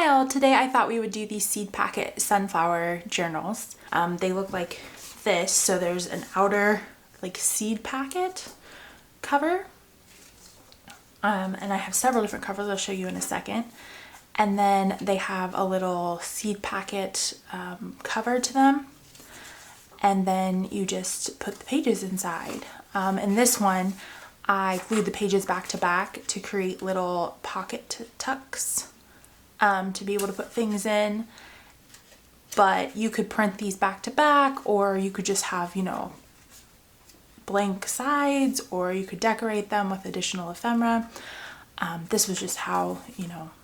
smile! Today I thought we would do these seed packet sunflower journals. They look like this. So there's an outer like seed packet cover. And I have several different covers I'll show you in a second. And then they have a little seed packet cover to them. And then you just put the pages inside. In this one, I glued the pages back to back to create little pocket tucks to be able to put things in. But you could print these back to back, or you could just have, you know, blank sides, or you could decorate them with additional ephemera. This was just how,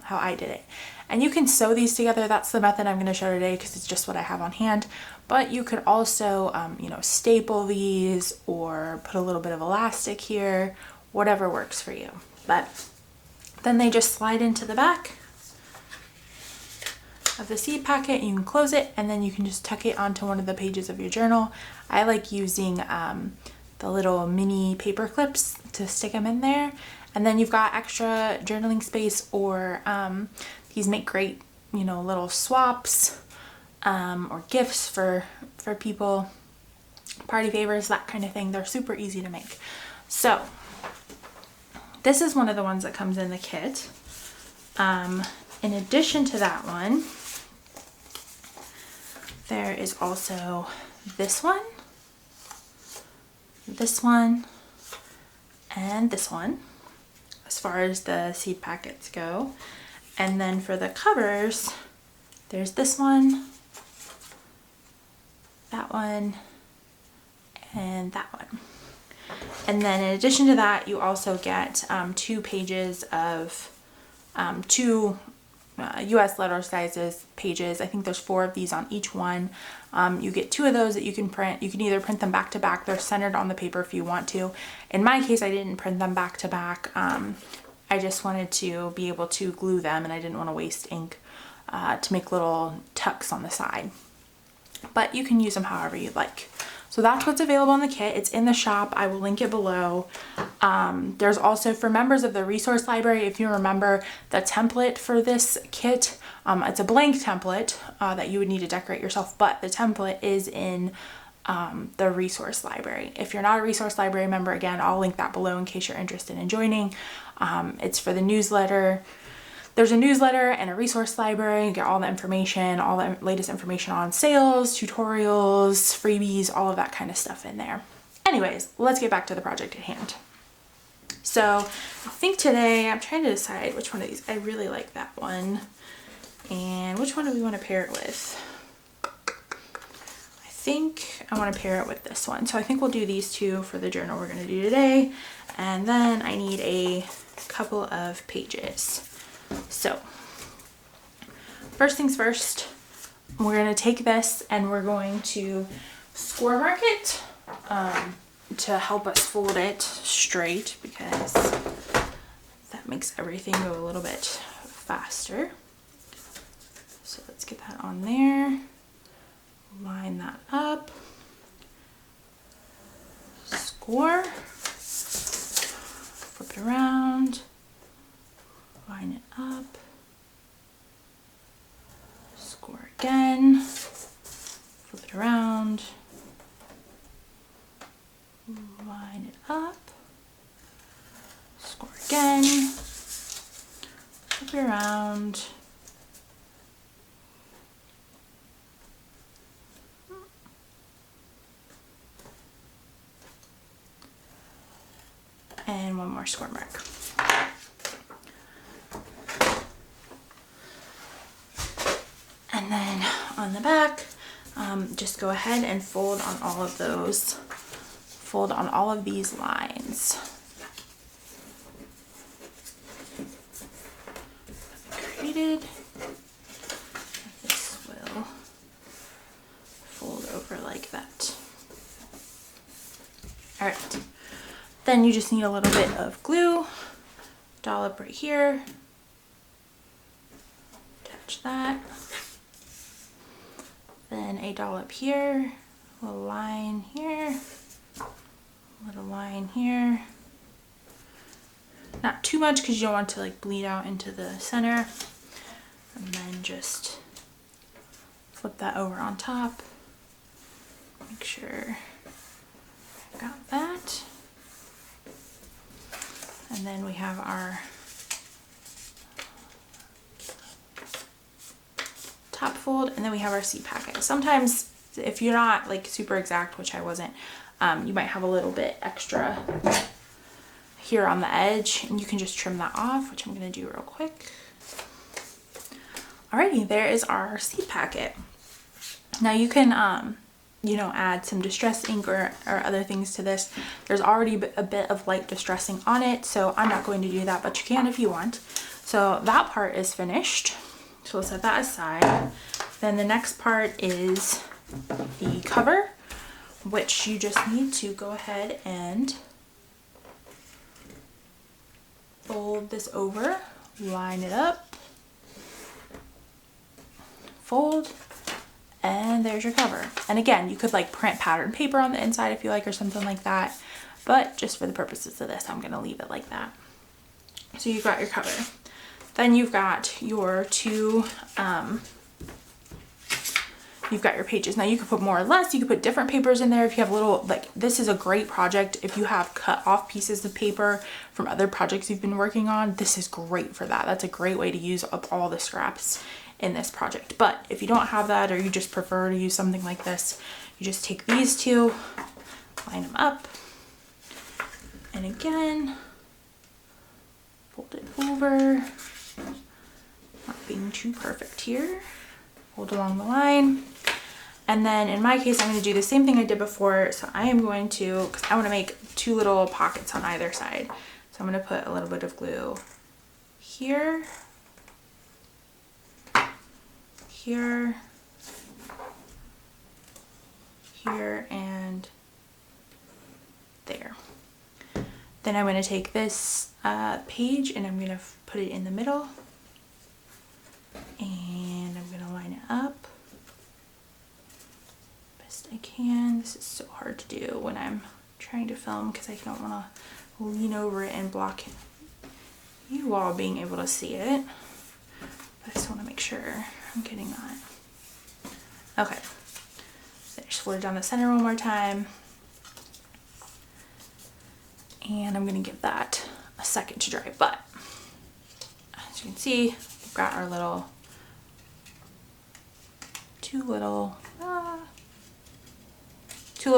how I did it. And you can sew these together. That's the method I'm going to show today because it's just what I have on hand. But you could also, staple these or put a little bit of elastic here, whatever works for you. But then they just slide into the back of the seed packet. You can close it and then you can just tuck it onto one of the pages of your journal. I like using the little mini paper clips to stick them in there. And then you've got extra journaling space, or these make great, little swaps or gifts for people, party favors, that kind of thing. They're super easy to make. So this is one of the ones that comes in the kit. In addition to that one, there is also this one, and this one, as far as the seed packets go. And then for the covers, there's this one, that one, and that one. And then in addition to that, you also get 2 pages of two US letter sizes pages. I think there's 4 of these on each one. You get 2 of those that you can print. You can either print them back to back. They're centered on the paper if you want to. In my case, I didn't print them back to back. I just wanted to be able to glue them, and I didn't want to waste ink to make little tucks on the side. But you can use them however you'd like. So that's what's available in the kit. It's in the shop. I will link it below. There's also, for members of the resource library, if you remember the template for this kit, it's a blank template that you would need to decorate yourself, but the template is in the resource library. If you're not a resource library member, again, I'll link that below in case you're interested in joining. It's for the newsletter. There's a newsletter and a resource library. You get all the information, all the latest information on sales, tutorials, freebies, all of that kind of stuff in there. Anyways, let's get back to the project at hand. So I think today I'm trying to decide which one of these. I really like that one. And which one do we want to pair it with? I think I want to pair it with this one. So I think we'll do these 2 for the journal we're going to do today. And then I need a couple of pages. So first things first, we're going to take this and we're going to score mark it to help us fold it straight, because that makes everything go a little bit faster. So let's get that on there, line that up, score, flip it around, line it up, score again, flip it around, line it up, score again, flip it around, and one more score mark. And then on the back, just go ahead and fold on all of those, fold on all of these lines. Created. This will fold over like that. All right. Then you just need a little bit of glue, dollop right here, attach that. Then a dollop here, a little line here, a little line here. Not too much because you don't want to like bleed out into the center. And then just flip that over on top. Make sure I got that. And then we have our top fold, and then we have our seed packet. Sometimes if you're not like super exact, which I wasn't, you might have a little bit extra here on the edge, and you can just trim that off, which I'm gonna do real quick. Alrighty, there is our seed packet. Now you can, you know, add some distress ink or other things to this. There's already a bit of light distressing on it, so I'm not going to do that, but you can if you want. So that part is finished. So we'll set that aside. Then the next part is the cover, which you just need to go ahead and fold this over, line it up, fold, and there's your cover. And again, you could like print pattern paper on the inside if you like, or something like that, but just for the purposes of this, I'm gonna leave it like that. So you've got your cover. Then you've got your two, you've got your pages. Now you could put more or less, you could put different papers in there if you have little, like this is a great project. If you have cut off pieces of paper from other projects you've been working on, this is great for that. That's a great way to use up all the scraps in this project. But if you don't have that, or you just prefer to use something like this, you just take these two, line them up, and again, fold it over. Not being too perfect here. Fold along the line. And then in my case, I'm going to do the same thing I did before. So I am going to, because I want to make two little pockets on either side. So I'm going to put a little bit of glue here, here, here, and there. Then I'm going to take this page and I'm going to put it in the middle. And I'm going to line it up best I can. This is so hard to do when I'm trying to film because I don't want to lean over it and block you all being able to see it. But I just want to make sure I'm getting that. Okay. So just fold it down the center one more time. And I'm going to give that a second to dry. But as you can see, we've got our little two little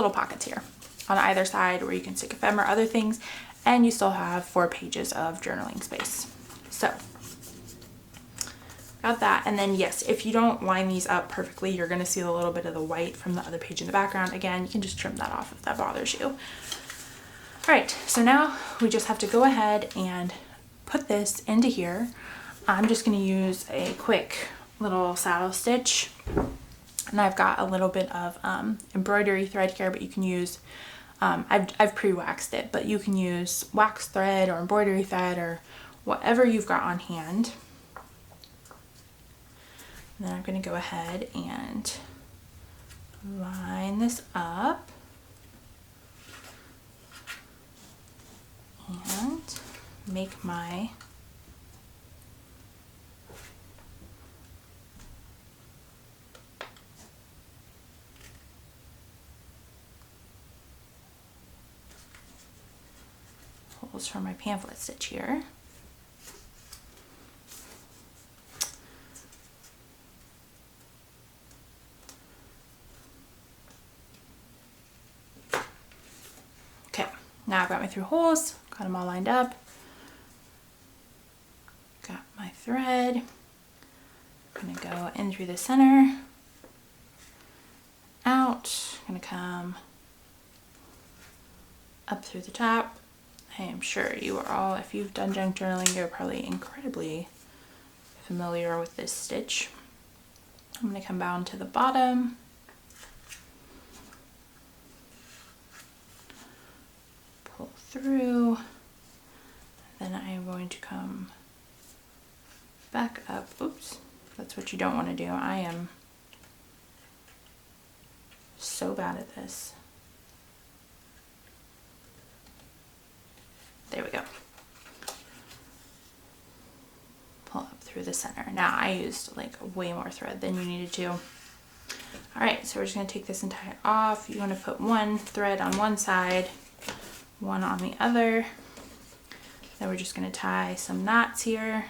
pockets here on either side where you can stick ephemera or other things, and you still have 4 pages of journaling space. So got that. And then yes, if you don't line these up perfectly, you're going to see a little bit of the white from the other page in the background. Again, you can just trim that off if that bothers you. All right, so now we just have to go ahead and put this into here. I'm just going to use a quick little saddle stitch, and I've got a little bit of embroidery thread here, but you can use I've pre-waxed it, but you can use wax thread or embroidery thread or whatever you've got on hand. And then I'm going to go ahead and line this up and make my holes for my pamphlet stitch here. Okay, now I've got my 3 holes, got them all lined up, got my thread. I'm going to go in through the center, out, I'm going to come up through the top. I am sure you are all, if you've done junk journaling, you're probably incredibly familiar with this stitch. I'm going to come down to the bottom, pull through, then I am going to come back up. Oops, that's what you don't want to do. I am so bad at this. There we go. Pull up through the center. Now I used like way more thread than you needed to. All right, so we're just gonna take this and tie it off. You wanna put one thread on one side, one on the other. Then we're just gonna tie some knots here.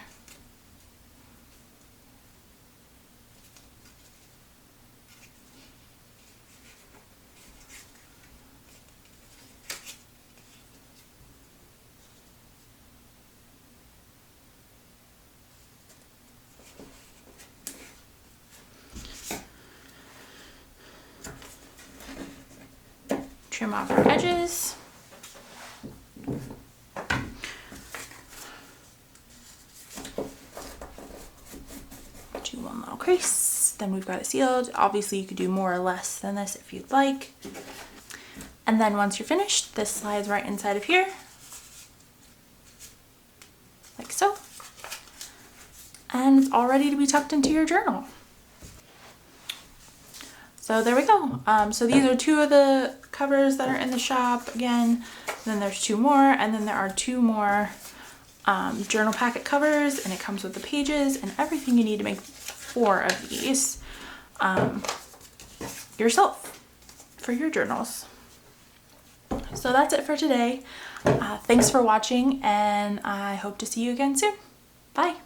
Trim off our edges. Do one little crease, then we've got it sealed. Obviously you could do more or less than this if you'd like. And then once you're finished, this slides right inside of here, like so. And it's all ready to be tucked into your journal. So there we go. So these are two of the covers that are in the shop again. Then there's two more, and then there are two more journal packet covers, and it comes with the pages and everything you need to make 4 of these yourself for your journals. So that's it for today. Thanks for watching, and I hope to see you again soon. Bye.